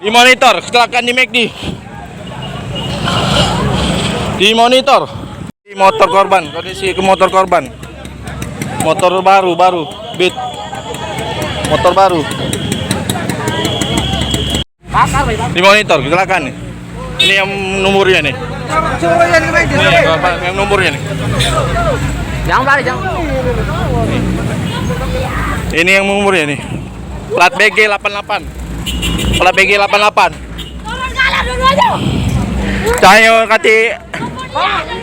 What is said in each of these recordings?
Di monitor kecelakaan di McD. Di monitor. Di motor korban, kondisi ke motor korban. Motor baru, Beat. Motor baru. Di monitor kecelakaan nih. Ini yang nomornya nih. Ini korban, yang nomornya nih. Jangan lari, jangan. Ini yang nomornya nih. Plat BG 88. Plat BG 88. Cahyo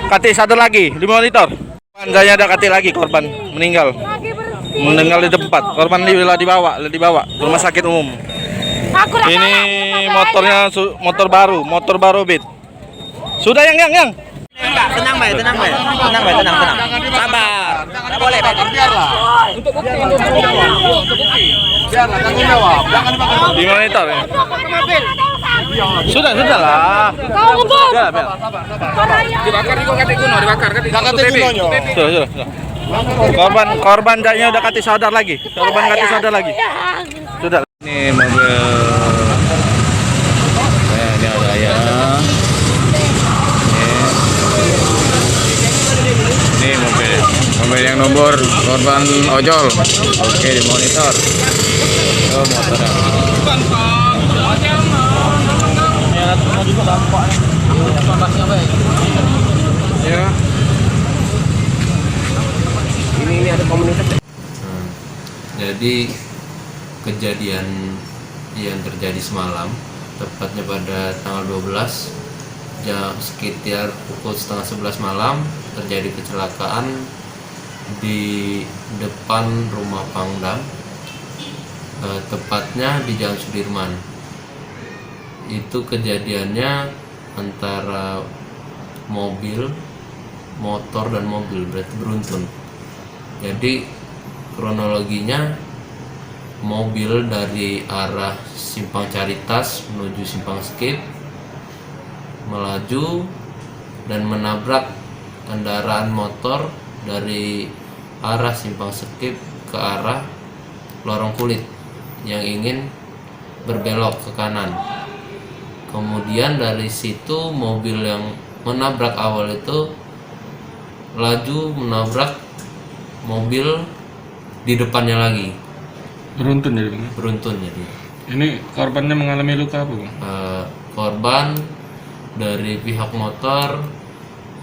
kati satu lagi di monitor. Saya ada kati lagi korban meninggal di tempat. Korban dibawa ke rumah sakit umum. Ini motornya motor baru Beat. Sudah yang. Tenang, Bay. Tenang. Sabar. Enggak boleh, Bay. Biarlah. Untuk bukti. Biarlah tanggung jawab. Jangan dimakan. Di monitor ya. Sudah lah. Kau ngebut. Dibakar juga kati kuno, dibakar kati. Kati kunonya. Sudah. Korban jadinya udah kati sadar lagi. Sudah. Ini mobil. Ini ada ya. Ini mobil yang nomor korban ojol. Oke, di monitor. Oh, motornya. Ya. Ini ada komunitas. Jadi kejadian yang terjadi semalam, tepatnya pada tanggal 12 jam sekitar pukul setengah 11 malam, terjadi kecelakaan di depan rumah Pangdam, tepatnya di Jalan Sudirman. Itu kejadiannya antara motor dan mobil, berarti beruntun. Jadi kronologinya, mobil dari arah Simpang Caritas menuju Simpang Skip melaju dan menabrak kendaraan motor dari arah Simpang Skip ke arah Lorong Kulit yang ingin berbelok ke kanan. Kemudian dari situ mobil yang menabrak awal itu laju menabrak mobil di depannya lagi. Beruntun jadi Bang? Beruntun jadi. Ini korbannya mengalami luka apa Bang? Korban dari pihak motor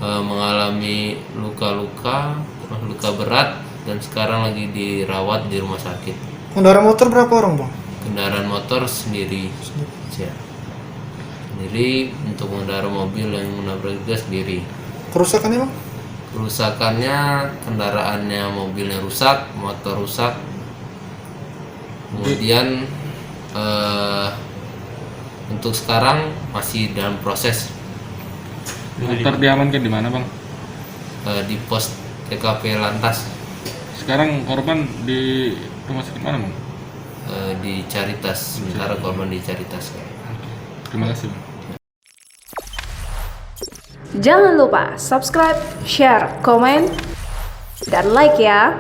mengalami luka berat dan sekarang lagi dirawat di rumah sakit. Kendaraan motor berapa orang Bang? Kendaraan motor sendiri. Sendiri. Untuk mengendarai mobil yang menabrak juga sendiri. Kerusakannya Bang? Kerusakannya kendaraannya, mobilnya rusak, motor rusak. Kemudian untuk sekarang masih dalam proses. Motor diamankan di mana Bang? Di pos TKP Lantas. Sekarang korban di rumah sakit mana Bang? Di Caritas. Sementara korban di Caritas. Terima kasih Bang. Jangan lupa subscribe, share, komen, dan like ya.